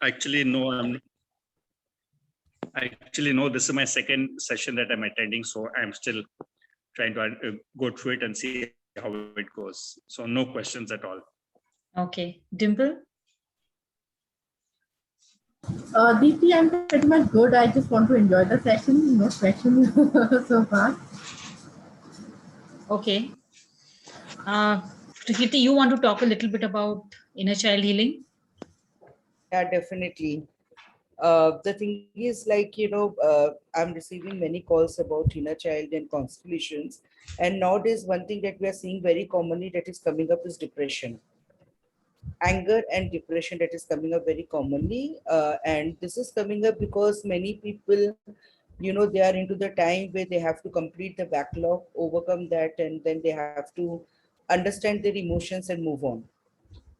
Actually, no, this is my second session that I'm attending, so I'm still trying to go through it and see how it goes. So no questions at all. Okay. Dimple? Deepti, I'm pretty much good. I just want to enjoy the session. No questions so far. Okay. Kirti, you want to talk a little bit about inner child healing? Yeah, definitely. The thing is, like, I'm receiving many calls about inner child and constellations. And nowadays, one thing that we are seeing very commonly that is coming up is depression. Anger and depression that is coming up very commonly. And this is coming up because many people, they are into the time where they have to complete the backlog, overcome that, and then they have to understand their emotions and move on.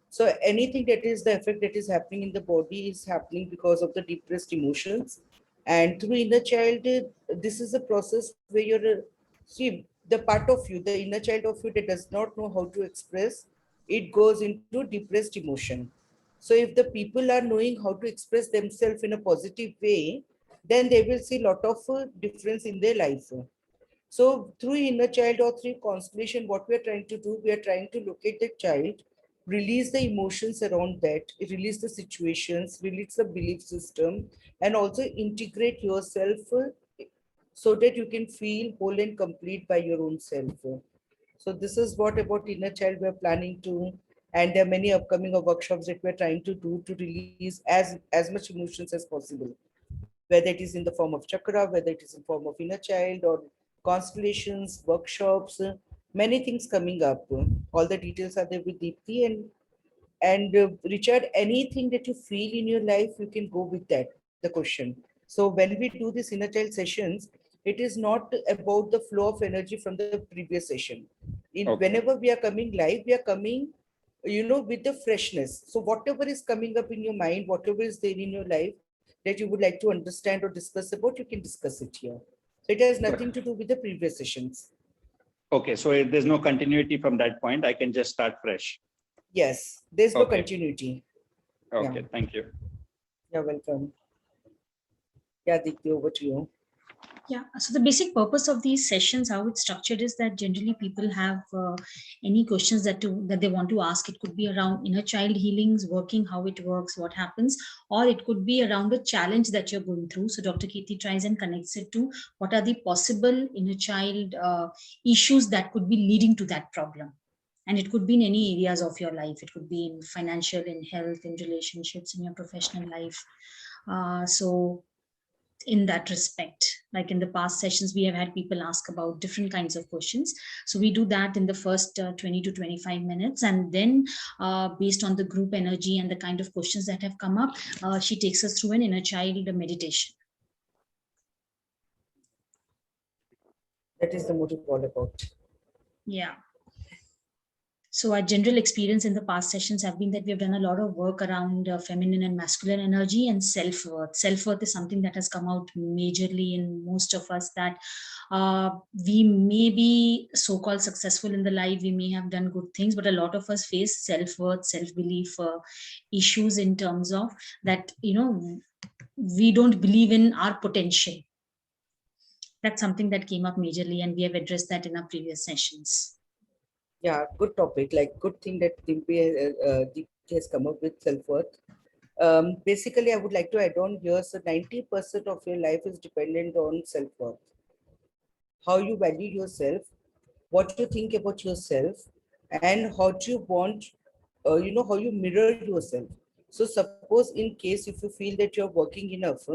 So anything that is the effect that is happening in the body is happening because of the depressed emotions. And through inner child, this is a process where see, the part of you, the inner child of you that does not know how to express, it goes into depressed emotion. So if the people are knowing how to express themselves in a positive way, then they will see a lot of difference in their life. So through inner child or through constellation, what we are trying to do, we are trying to locate the child, release the emotions around that, release the situations, release the belief system, and also integrate yourself so that you can feel whole and complete by your own self. So this is what about inner child we're planning to, and there are many upcoming workshops that we're trying to do to release as much emotions as possible, whether it is in the form of chakra, whether it is in form of inner child or constellations, workshops, many things coming up. All the details are there with Deepti and Richard. Anything that you feel in your life, you can go with that. The question. So when we do this inner child sessions, it is not about the flow of energy from the previous session. Whenever we are coming live, we are coming, with the freshness. So whatever is coming up in your mind, whatever is there in your life that you would like to understand or discuss about, you can discuss it here. So it has nothing to do with the previous sessions. Okay, so if there's no continuity from that point, I can just start fresh. Yes, there's no continuity. Okay, thank you. You're welcome. Yeah, Dikti, over to you. Yeah, so the basic purpose of these sessions, how it's structured, is that generally people have any questions that they want to ask. It could be around inner child healings, working, how it works, what happens, or it could be around the challenge that you're going through. So Dr. Kirti tries and connects it to what are the possible inner child issues that could be leading to that problem. And it could be in any areas of your life. It could be in financial, in health, in relationships, in your professional life. So in that respect, like in the past sessions, we have had people ask about different kinds of questions. So we do that in the first 20 to 25 minutes, and then based on the group energy and the kind of questions that have come up, she takes us through an inner child meditation. That is the motive all about. Yeah. So our general experience in the past sessions have been that we have done a lot of work around feminine and masculine energy and self-worth. Self-worth is something that has come out majorly in most of us, that we may be so-called successful in the life, we may have done good things, but a lot of us face self-worth, self-belief issues in terms of that, we don't believe in our potential. That's something that came up majorly, and we have addressed that in our previous sessions. Yeah, good topic. Like, good thing that Deepti has come up with self-worth. Basically, I would like to add on here, so 90% of your life is dependent on self-worth. How you value yourself, what you think about yourself, and how do you want, how you mirror yourself. So suppose in case if you feel that you're working enough,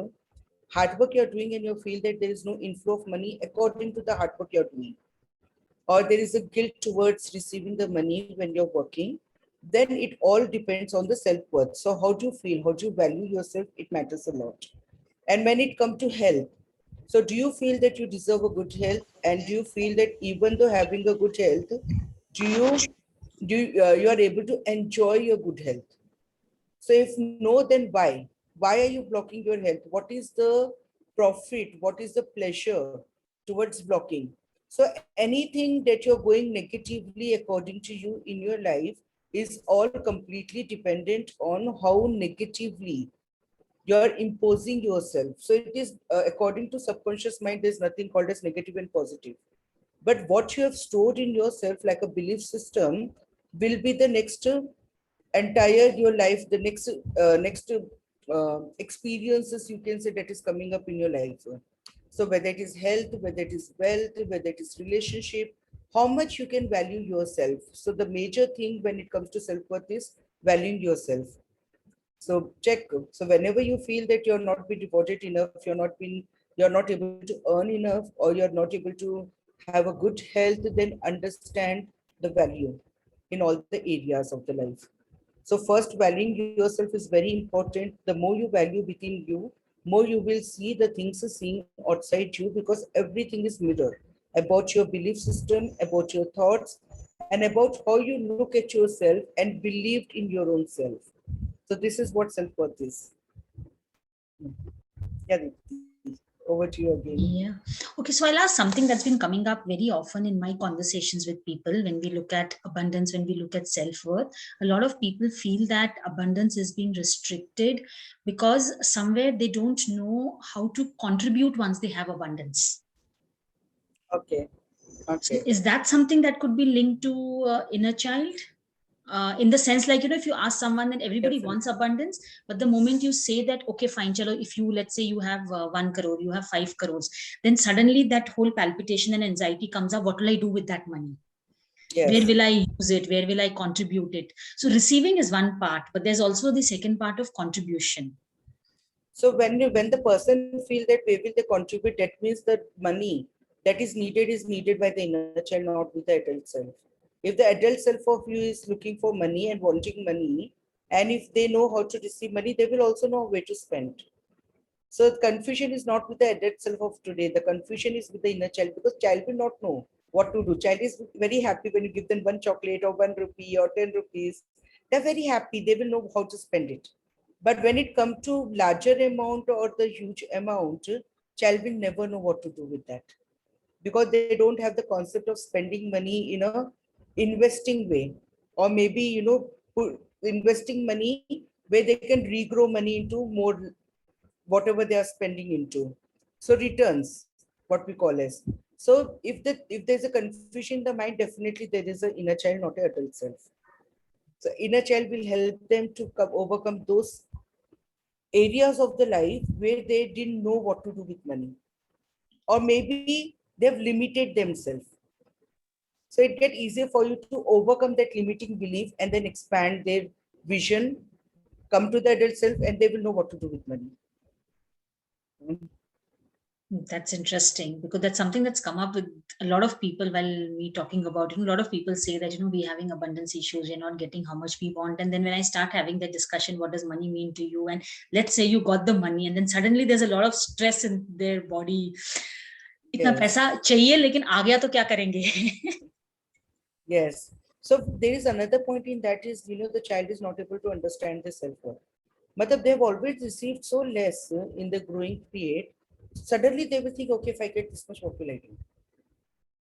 hard work you're doing, and you feel that there is no inflow of money according to the hard work you're doing, or there is a guilt towards receiving the money when you're working, then it all depends on the self-worth. So how do you feel? How do you value yourself? It matters a lot. And when it comes to health, so do you feel that you deserve a good health? And do you feel that even though having a good health, you are able to enjoy your good health? So if no, then why? Why are you blocking your health? What is the profit? What is the pleasure towards blocking? So anything that you're going negatively according to you in your life is all completely dependent on how negatively You're imposing yourself. So it is, according to subconscious mind, there's nothing called as negative and positive. But what you have stored in yourself like a belief system will be the next entire your life, the next experiences, you can say, that is coming up in your life. So whether it is health, whether it is wealth, whether it is relationship, how much you can value yourself. So the major thing when it comes to self-worth is valuing yourself. So check. So whenever you feel that you're not being rewarded enough, you're not able to earn enough, or you're not able to have a good health, then understand the value in all the areas of the life. So first, valuing yourself is very important. The more you value within you, more you will see the things are seeing outside you, because everything is mirror about your belief system, about your thoughts, and about how you look at yourself and believed in your own self. So this is what self-worth is. Yeah, Deepti, over to you again. Yeah. Okay. So I'll ask something that's been coming up very often in my conversations with people when we look at abundance, when we look at self-worth. A lot of people feel that abundance is being restricted because somewhere they don't know how to contribute once they have abundance. Okay. So Okay. is that something that could be linked to inner child? In the sense, like, if you ask someone, then everybody Definitely. wants abundance, but the moment you say that, okay, fine, chalo, if you, let's say you have 1 crore, you have 5 crores, then suddenly that whole palpitation and anxiety comes up. What will I do with that money? Where Yes. will I use it? Where will I contribute it? So receiving is one part, but there's also the second part of contribution. So when the person feel that where will they contribute, that means that money that is needed by the inner child, not with the adult self. If the adult self of you is looking for money and wanting money, and if they know how to receive money, they will also know where to spend. So the confusion is not with the adult self of today. The confusion is with the inner child, because child will not know what to do. Child is very happy when you give them one chocolate or 1 rupee or 10 rupees. They're very happy. They will know how to spend it. But when it comes to larger amount or the huge amount, child will never know what to do with that, because they don't have the concept of spending money in a investing way, or maybe investing money where they can regrow money into more whatever they are spending into. So returns, what we call as. So if there's a confusion in the mind, definitely there is an inner child, not an adult self. So inner child will help them to overcome those areas of the life where they didn't know what to do with money, or maybe they've limited themselves. So it get easier for you to overcome that limiting belief and then expand their vision, come to the adult self, and they will know what to do with money. That's interesting, because that's something that's come up with a lot of people while we talking about it. A lot of people say that, we're having abundance issues, we're not getting how much we want. And then when I start having that discussion, what does money mean to you? And let's say you got the money, and then suddenly there's a lot of stress in their body. इतना पैसा चाहिए, लेकिन आ गया तो क्या करेंगे? Yes. So there is another point in that is, the child is not able to understand the self-worth. But they've always received so less in the growing period. Suddenly they will think, okay, if I get this much, what will I do?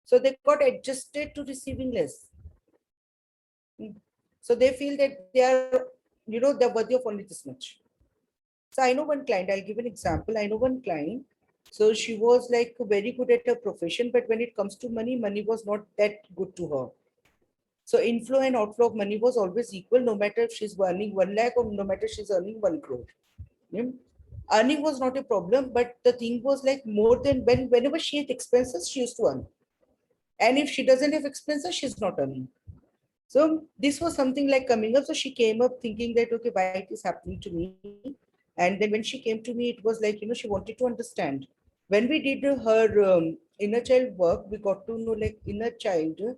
So they got adjusted to receiving less. So they feel that they are, they're worthy of only this much. So I know one client, I'll give an example. I know one client. So she was like very good at her profession, but when it comes to money, money was not that good to her. So inflow and outflow of money was always equal, no matter if she's earning 1 lakh or no matter she's earning 1 crore. Yeah. Earning was not a problem, but the thing was like more than whenever she had expenses, she used to earn. And if she doesn't have expenses, she's not earning. So this was something like coming up. So she came up thinking that, okay, why it is happening to me? And then when she came to me, it was like, she wanted to understand. When we did her inner child work, we got to know like inner childhood,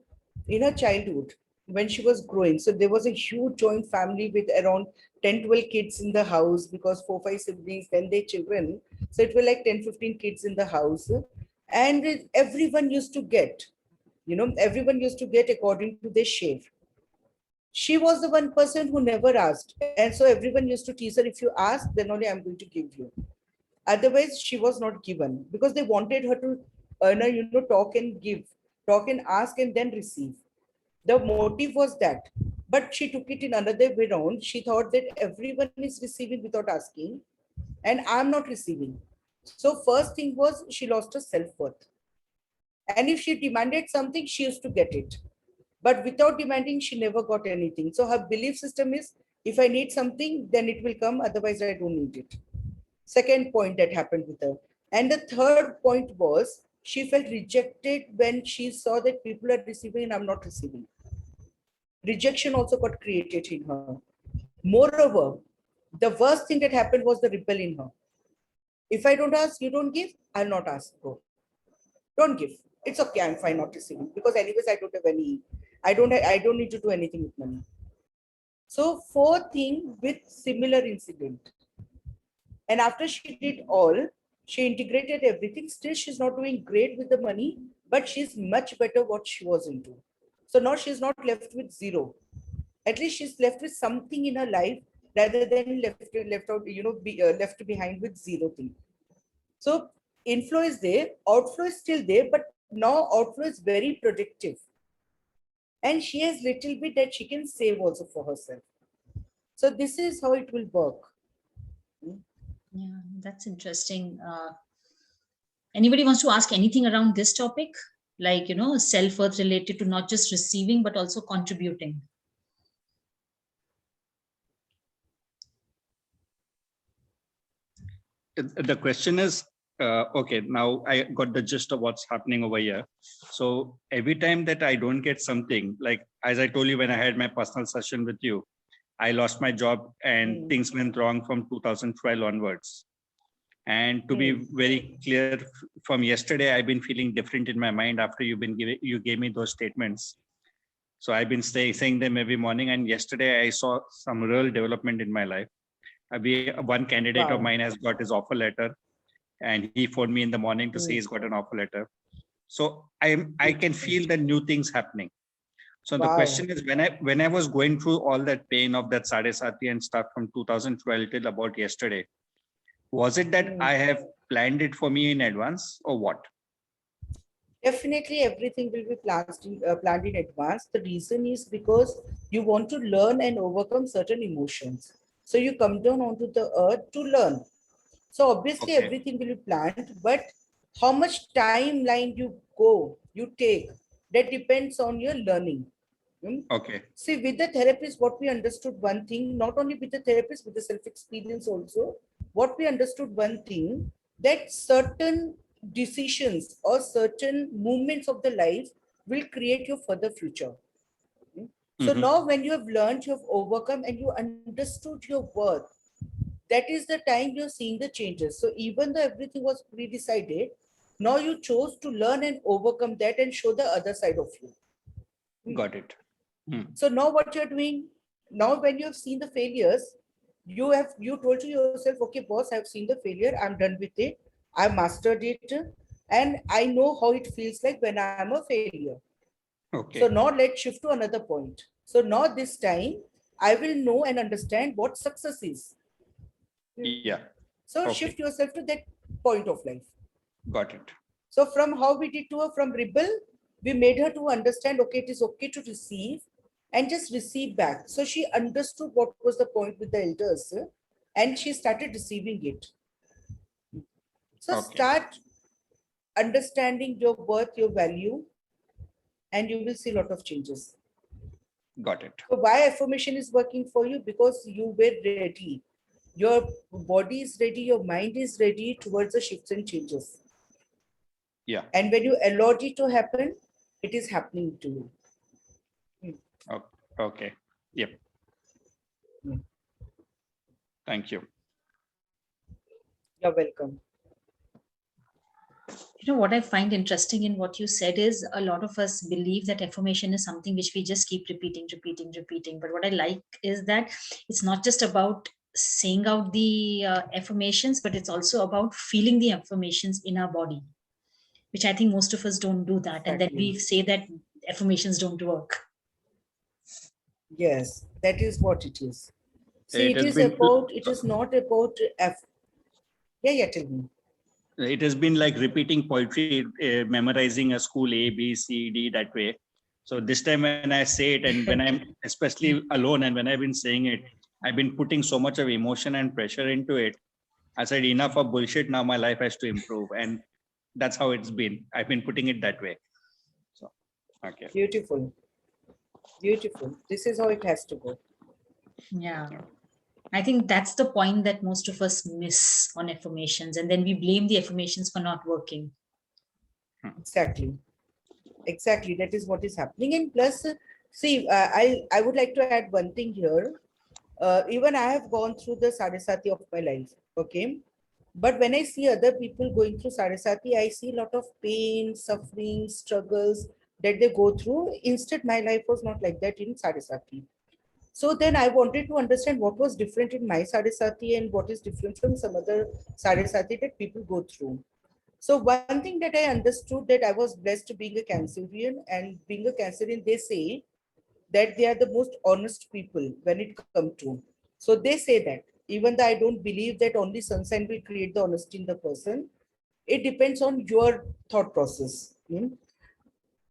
when she was growing. So there was a huge joint family with around 10, 12 kids in the house, because 4, 5 siblings, then their children. So it were like 10, 15 kids in the house. And everyone used to get, everyone used to get according to their share. She was the one person who never asked. And so everyone used to tease her, if you ask, then only I'm going to give you. Otherwise, she was not given, because they wanted her to talk and give, talk and ask and then receive. The motive was that. But she took it in another way around. She thought that everyone is receiving without asking. and I'm not receiving. So first thing was she lost her self-worth. And if she demanded something, she used to get it. But without demanding, she never got anything. So her belief system is, if I need something, then it will come. Otherwise, I don't need it. Second point that happened with her. And the third point was, she felt rejected when she saw that people are receiving and I'm not receiving. Rejection also got created in her. Moreover, the worst thing that happened was the rebel in her. If I don't ask, you don't give, I'll not ask. Go. Don't give. It's okay. I'm fine not receiving because anyways I don't have any. I don't need to do anything with money. So fourth thing with similar incident. And after she did all, she integrated everything. Still, she's not doing great with the money, but she's much better what she was into. So now she's not left with zero. At least she's left with something in her life rather than left out, left behind with zero thing. So inflow is there, outflow is still there, but now outflow is very productive. And she has little bit that she can save also for herself. So this is how it will work. Yeah, that's interesting. Anybody wants to ask anything around this topic? Like, self-worth related to not just receiving, but also contributing. The question is, okay, now I got the gist of what's happening over here. So every time that I don't get something, like as I told you when I had my personal session with you, I lost my job and things went wrong from 2012 onwards. And to be very clear, from yesterday, I've been feeling different in my mind after you gave me those statements. So I've been saying them every morning. And yesterday I saw some real development in my life. One candidate of mine has got his offer letter, and he phoned me in the morning to say he's got an offer letter. So I can feel the new things happening. So the question is, when I was going through all that pain of that Sadesati and stuff from 2012 till about yesterday, was it that I have planned it for me in advance or what? Definitely everything will be planned in advance. The reason is because you want to learn and overcome certain emotions. So you come down onto the earth to learn. So obviously everything will be planned, but how much timeline you take, that depends on your learning. Okay. See, with the therapist, what we understood one thing, not only with the therapist, with the self-experience also, what we understood one thing, that certain decisions or certain movements of the life will create your further future. So now when you have learned, you have overcome and you understood your worth, that is the time you're seeing the changes. So even though everything was pre-decided, now you chose to learn and overcome that and show the other side of you. Got it. So now what you're doing, now when you have seen the failures, you told to yourself, okay, boss, I've seen the failure. I'm done with it. I mastered it. And I know how it feels like when I'm a failure. Okay. So now let's shift to another point. So now this time, I will know and understand what success is. Yeah. So shift yourself to that point of life. Got it. So from how we did to her, from rebel, we made her to understand, okay, it is okay to receive and just receive back. So she understood what was the point with the elders and she started receiving it. So start understanding your worth, your value, and you will see a lot of changes. Got it. So why affirmation is working for you? Because you were ready. Your body is ready, your mind is ready towards the shifts and changes. Yeah. And when you allowed it to happen, it is happening to you. Okay. Yep. Thank you. You're welcome. What I find interesting in what you said is a lot of us believe that affirmation is something which we just keep repeating. But what I like is that it's not just about saying out the affirmations, but it's also about feeling the affirmations in our body, which I think most of us don't do that. And then we say that affirmations don't work. Yes, that is what it is. See, it is not about tell me. It has been like repeating poetry, memorizing a school A, B, C, D that way. So this time when I say it, and when I'm especially alone and when I've been saying it, I've been putting so much of emotion and pressure into it I said, enough of bullshit. Now my life has to improve. And that's how it's been. I've been putting it that way. So, okay. Beautiful. Beautiful. This is how it has to go. Yeah. I think that's the point that most of us miss on affirmations. And then we blame the affirmations for not working. Exactly. Exactly. That is what is happening. And plus, see, I would like to add one thing here. Even I have gone through the Sadhasati of my life. Okay. But when I see other people going through Sadhasati, I see a lot of pain, suffering, struggles that they go through. Instead, my life was not like that in Sadhasati. So then I wanted to understand what was different in my Sadhasati and what is different from some other Sadhasati that people go through. So one thing that I understood, that I was blessed being a Cancerian, and being a Cancerian, they say that they are the most honest people when it comes to. So they say that, even though I don't believe that only sunshine will create the honesty in the person, it depends on your thought process.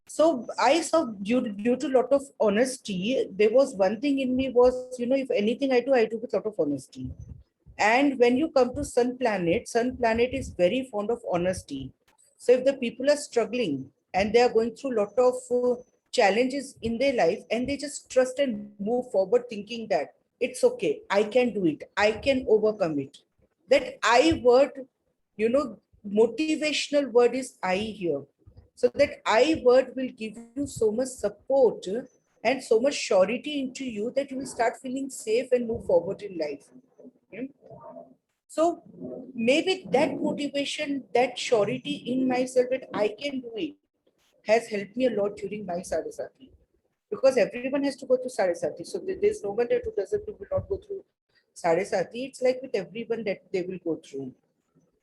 So I saw, due to a lot of honesty, there was one thing in me was, if anything I do with a lot of honesty. And when you come to Sun planet is very fond of honesty. So if the people are struggling and they are going through a lot of challenges in their life, and they just trust and move forward thinking that it's okay, I can do it, I can overcome it. That I word, motivational word is I here. So that I word will give you so much support and so much surety into you that you will start feeling safe and move forward in life. Okay? So maybe that motivation, that surety in myself that I can do it, has helped me a lot during my Sarasati. Because everyone has to go through Sarasati. So there's no one that who doesn't, who will not go through Sarasati. It's like with everyone that they will go through.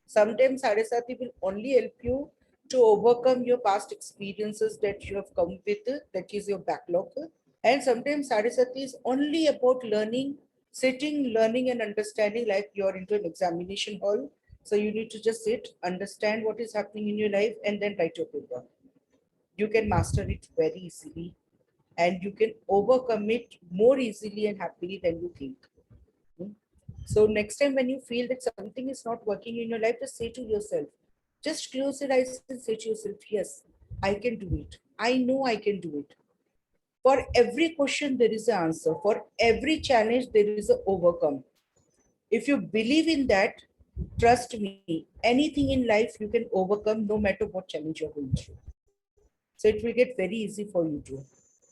Sometimes Sarasati will only help you to overcome your past experiences that you have come with, that is your backlog. And sometimes Sarasati is only about learning, sitting, learning, and understanding, like you're into an examination hall. So you need to just sit, understand what is happening in your life, and then write your paper. You can master it very easily, and you can overcome it more easily and happily than you think. So next time when you feel that something is not working in your life, just say to yourself, just close your eyes and say to yourself, yes, I can do it. I know I can do it. For every question, there is an answer. For every challenge, there is an overcome. If you believe in that, trust me, anything in life you can overcome no matter what challenge you're going through. So it will get very easy for you to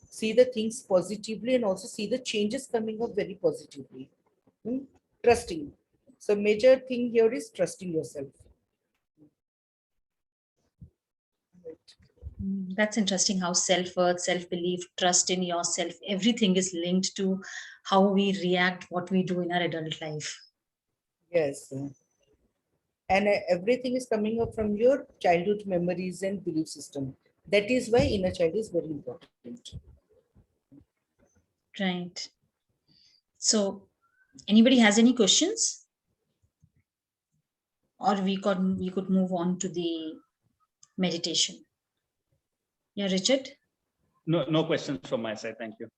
see the things positively and also see the changes coming up very positively. Trusting. So major thing here is trusting yourself. That's interesting how self-worth, self-belief, trust in yourself, everything is linked to how we react, what we do in our adult life. Yes. And everything is coming up from your childhood memories and belief system. That is why inner child is very important. Right. So anybody has any questions? Or we could move on to the meditation. Yeah, Richard? No questions from my side. Thank you.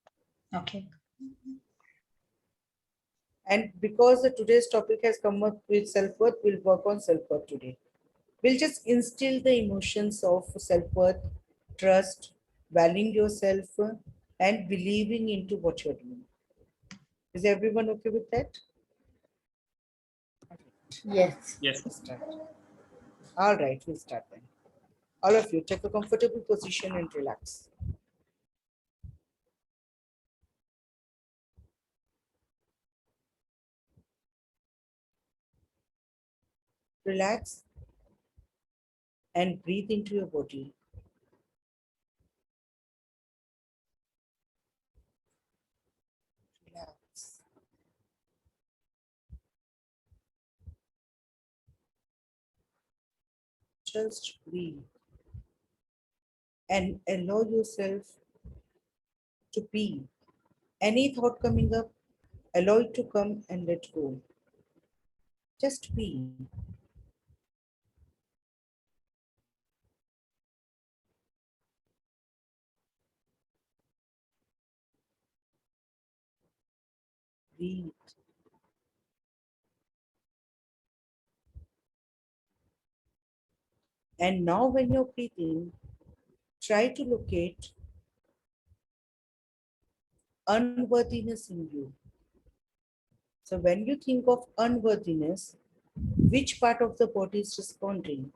Okay. And because the today's topic has come up with self-worth, we'll work on self-worth today. We'll just instill the emotions of self-worth, trust, valuing yourself, and believing into what you're doing. Is everyone okay with that? Yes. Yes. Let's start. All right, we'll start then. All of you, take a comfortable position and relax. Relax and breathe into your body. Relax. Just breathe and allow yourself to be. Any thought coming up, allow it to come and let go. Just be. Breathe. And now when you're breathing, try to locate unworthiness in you. So when you think of unworthiness, which part of the body is responding?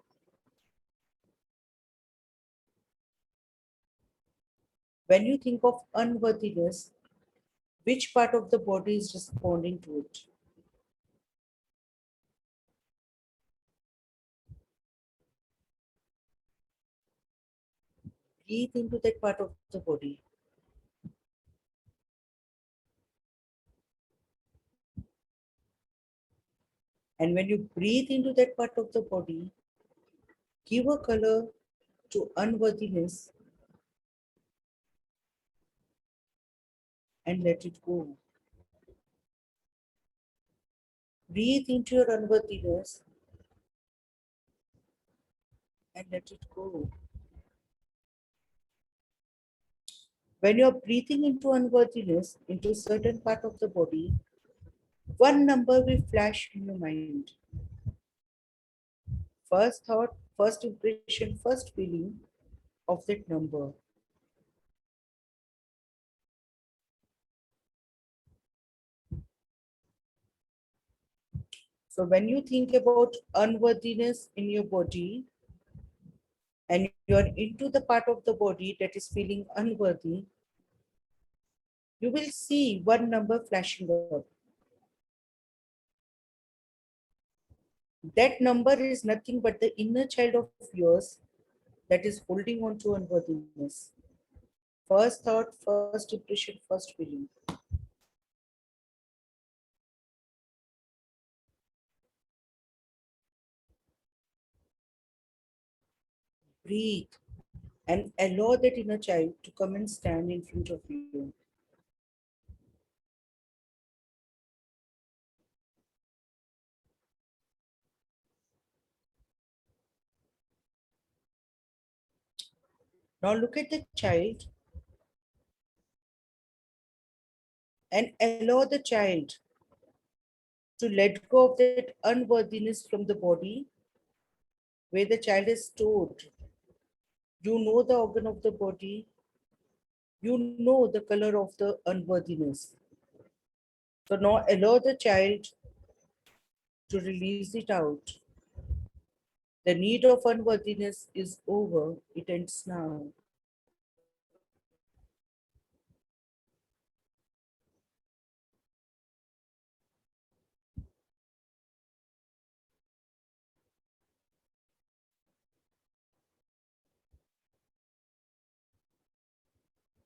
When you think of unworthiness, which part of the body is responding to it? Breathe into that part of the body. And when you breathe into that part of the body, give a color to unworthiness and let it go. Breathe into your unworthiness and let it go. When you're breathing into unworthiness, into a certain part of the body, one number will flash in your mind. First thought, first impression, first feeling of that number. So when you think about unworthiness in your body and you're into the part of the body that is feeling unworthy, you will see one number flashing up. That number is nothing but the inner child of yours that is holding on to unworthiness. First thought, first impression, first feeling. Breathe and allow that inner child to come and stand in front of you. Now look at the child and allow the child to let go of that unworthiness from the body where the child is stored. You know the organ of the body, you know the color of the unworthiness. So now allow the child to release it out. The need of unworthiness is over, it ends now.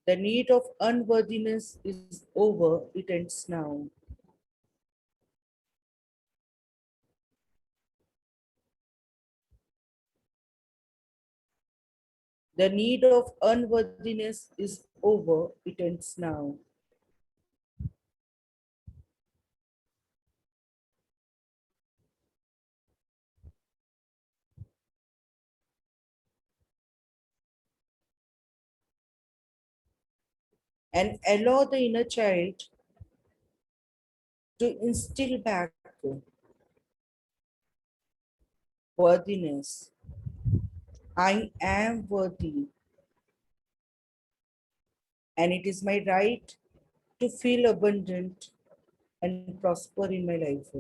The need of unworthiness is over, it ends now. The need of unworthiness is over, it ends now. And allow the inner child to instill back worthiness. I am worthy, and it is my right to feel abundant and prosper in my life.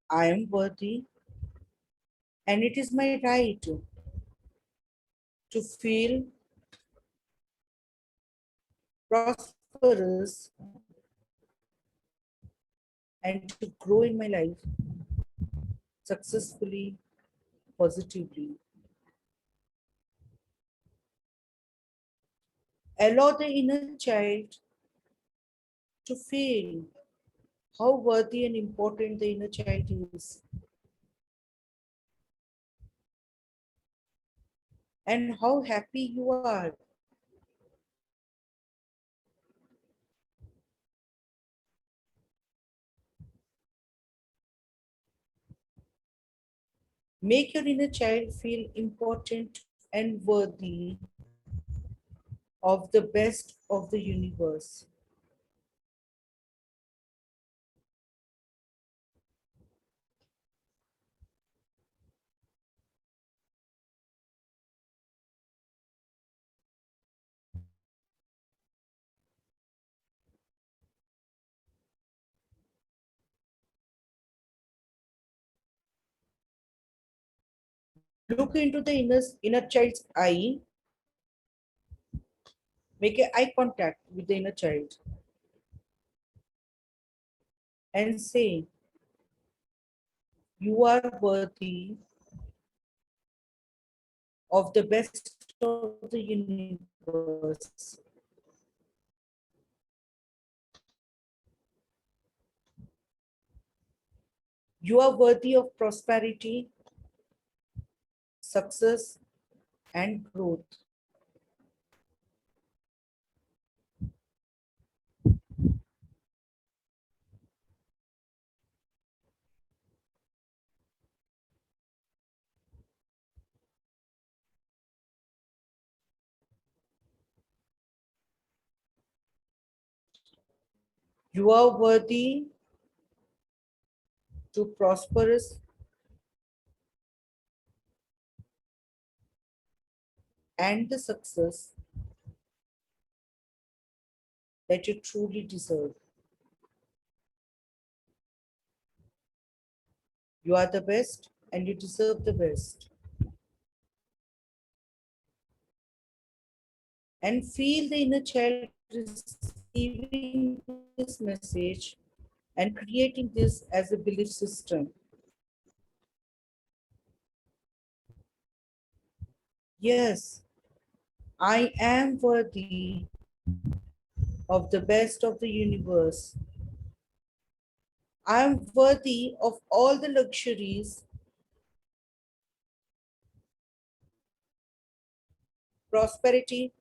I am worthy, and it is my right to feel prosperous and to grow in my life successfully, positively. Allow the inner child to feel how worthy and important the inner child is, and how happy you are. Make your inner child feel important and worthy of the best of the universe. Look into the inner child's eye. Make an eye contact with the inner child and say, you are worthy of the best of the universe. You are worthy of prosperity, success, and growth. You are worthy to prosperous and the success that you truly deserve. You are the best and you deserve the best. And feel the inner child receiving this message and creating this as a belief system. Yes, I am worthy of the best of the universe. I am worthy of all the luxuries, prosperity,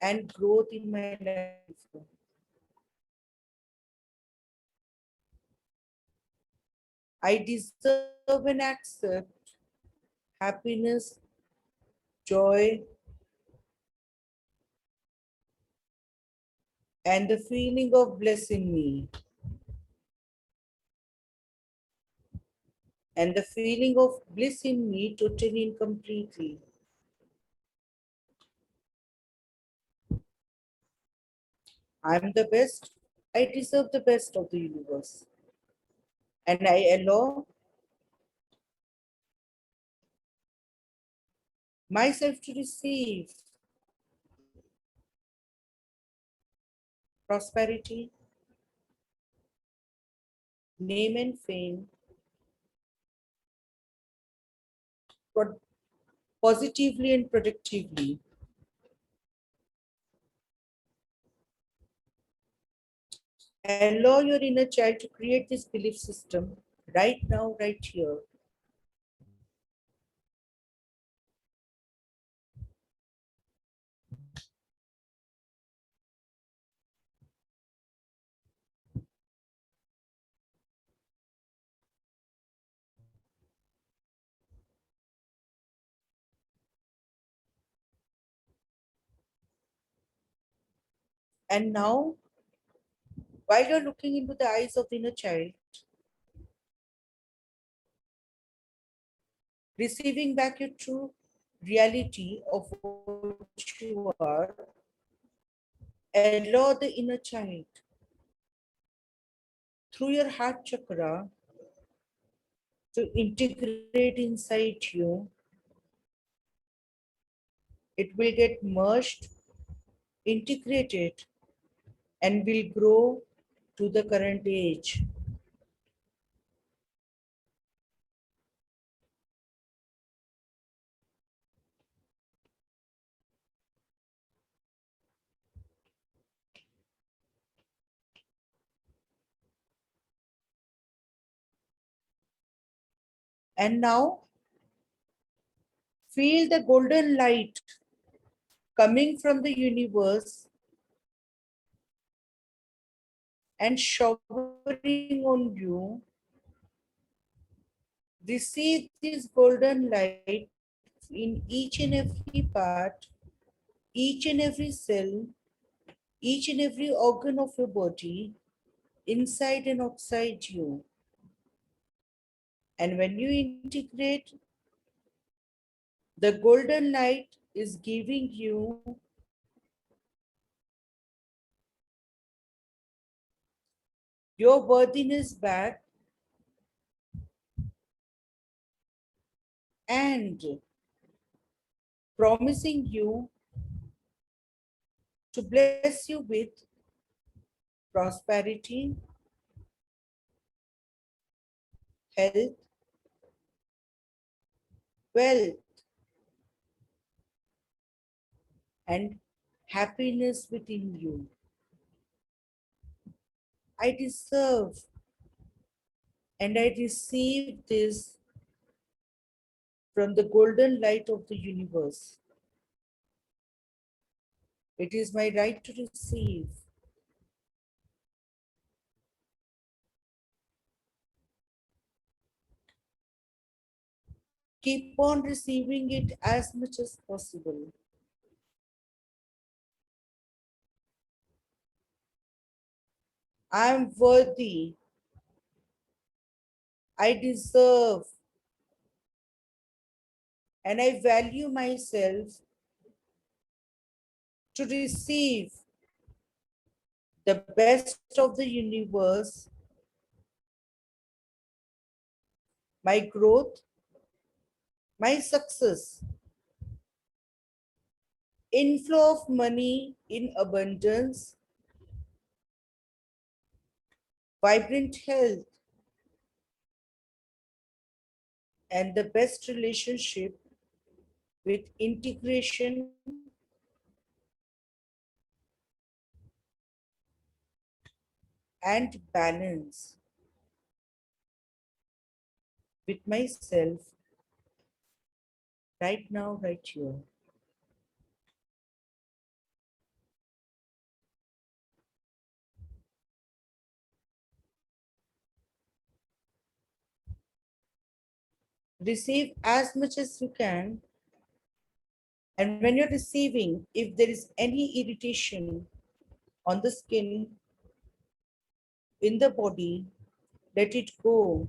and growth in my life. I deserve and accept happiness, joy, and the feeling of bliss in me. And the feeling of bliss in me totally and completely. I'm the best. I deserve the best of the universe. And I allow myself to receive prosperity, name and fame, positively and productively. Allow your inner child to create this belief system right now, right here. And now, while you're looking into the eyes of the inner child, receiving back your true reality of what you are, allow the inner child through your heart chakra to integrate inside you. It will get merged, integrated, and will grow to the current age. And now, feel the golden light coming from the universe and showering on you. Receive this golden light in each and every part, each and every cell, each and every organ of your body, inside and outside you. And when you integrate, the golden light is giving you your worthiness back, and promising you to bless you with prosperity, health, wealth, and happiness within you. I deserve and I receive this from the golden light of the universe. It is my right to receive. Keep on receiving it as much as possible. I am worthy. I deserve and I value myself to receive the best of the universe, my growth, my success, inflow of money in abundance, vibrant health, and the best relationship with integration and balance with myself right now, right here. Receive as much as you can. And when you're receiving, if there is any irritation on the skin, in the body, let it go.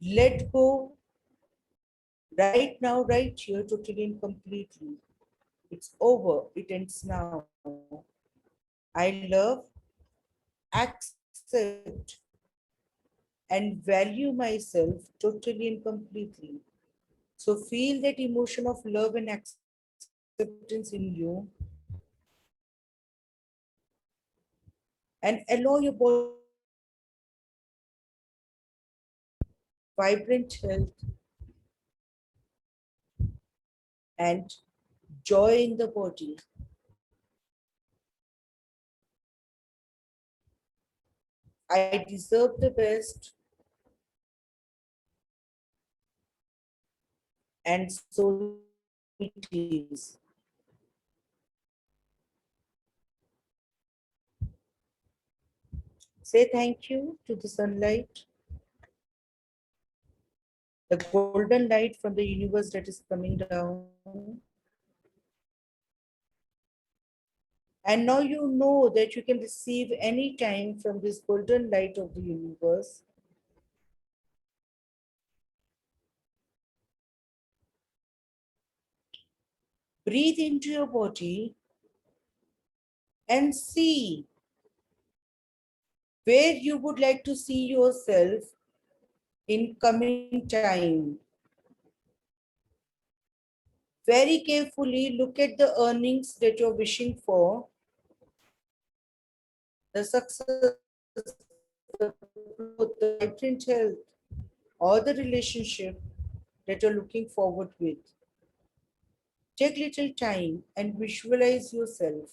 Let go right now, right here, totally and completely. It's over. It ends now. I love, accept, and value myself totally and completely. So feel that emotion of love and acceptance in you and allow your body vibrant health and joy in the body. I deserve the best, and so it is. Say thank you to the sunlight, the golden light from the universe that is coming down. And now you know that you can receive any time from this golden light of the universe. Breathe into your body and see where you would like to see yourself in coming time. Very carefully look at the earnings that you're wishing for, the success, the growth, the vibrant health, or the relationship that you're looking forward with. Take little time and visualize yourself.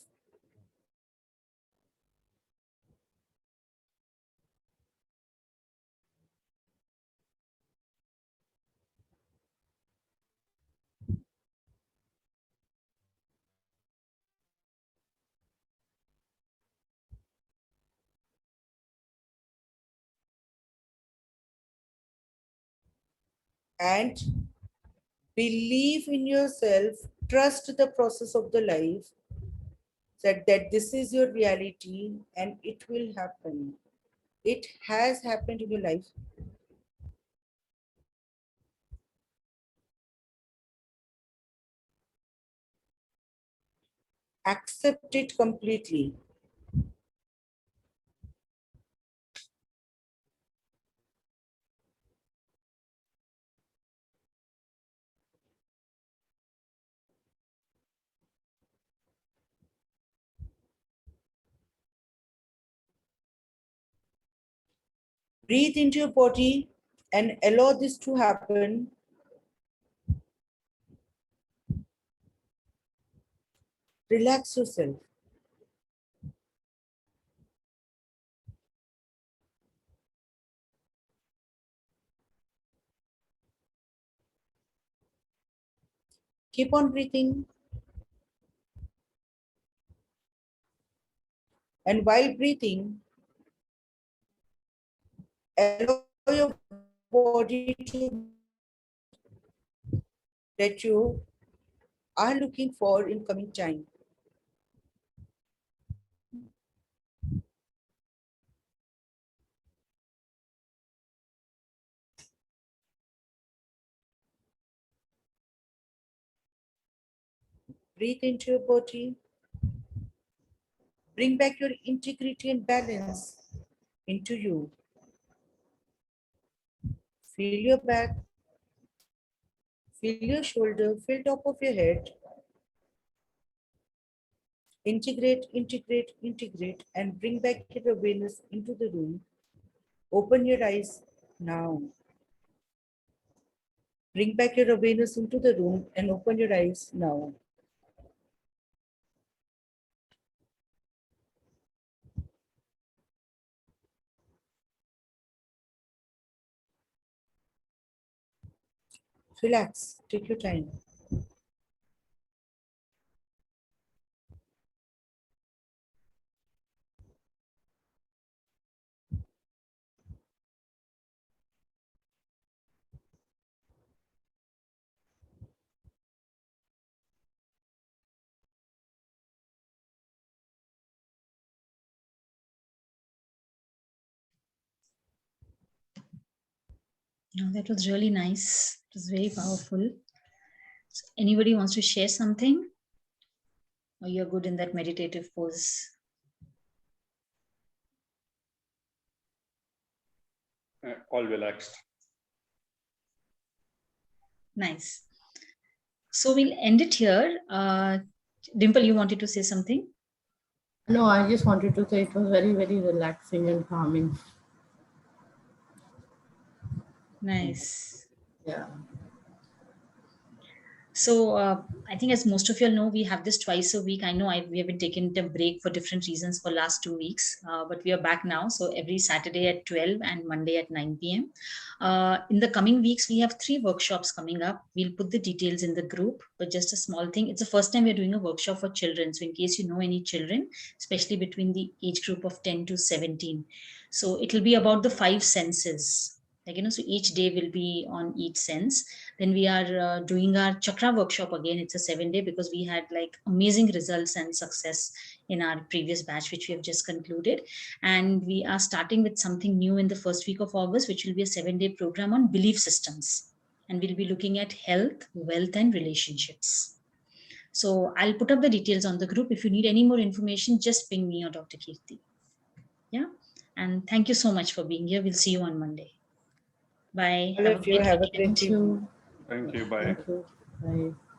And believe in yourself, trust the process of the life, that this is your reality and it will happen. It has happened in your life. Accept it completely. Breathe into your body and allow this to happen. Relax yourself. Keep on breathing. And while breathing, allow your body to that you are looking for in coming time. Breathe into your body. Bring back your integrity and balance into you. Feel your back. Feel your shoulder. Feel top of your head. Integrate, integrate, integrate, and bring back your awareness into the room. Open your eyes now. Bring back your awareness into the room and open your eyes now. Relax. Take your time. No, that was really nice. It was very powerful. So anybody wants to share something? Or you're good in that meditative pose? All relaxed. Nice. So we'll end it here. Dimple, you wanted to say something? No, I just wanted to say it was very, very relaxing and calming. Nice. Yeah. So I think as most of you all know, we have this twice a week. I know we have been taking a break for different reasons for last 2 weeks, but we are back now. So every Saturday at 12 and Monday at 9 p.m. In the coming weeks, we have 3 workshops coming up. We'll put the details in the group, but just a small thing. It's the first time we're doing a workshop for children. So in case you know any children, especially between the age group of 10 to 17. So it'll be about the 5 senses. So each day will be on each sense. Then we are doing our chakra workshop again. It's a 7-day because we had like amazing results and success in our previous batch, which we have just concluded. And we are starting with something new in the first week of August, which will be a 7-day program on belief systems. And we'll be looking at health, wealth, and relationships. So I'll put up the details on the group. If you need any more information, just ping me or Dr. Kirti. Yeah. And thank you so much for being here. We'll see you on Monday. Bye. All of you have a great evening. Thank you. Bye. Thank you. Bye.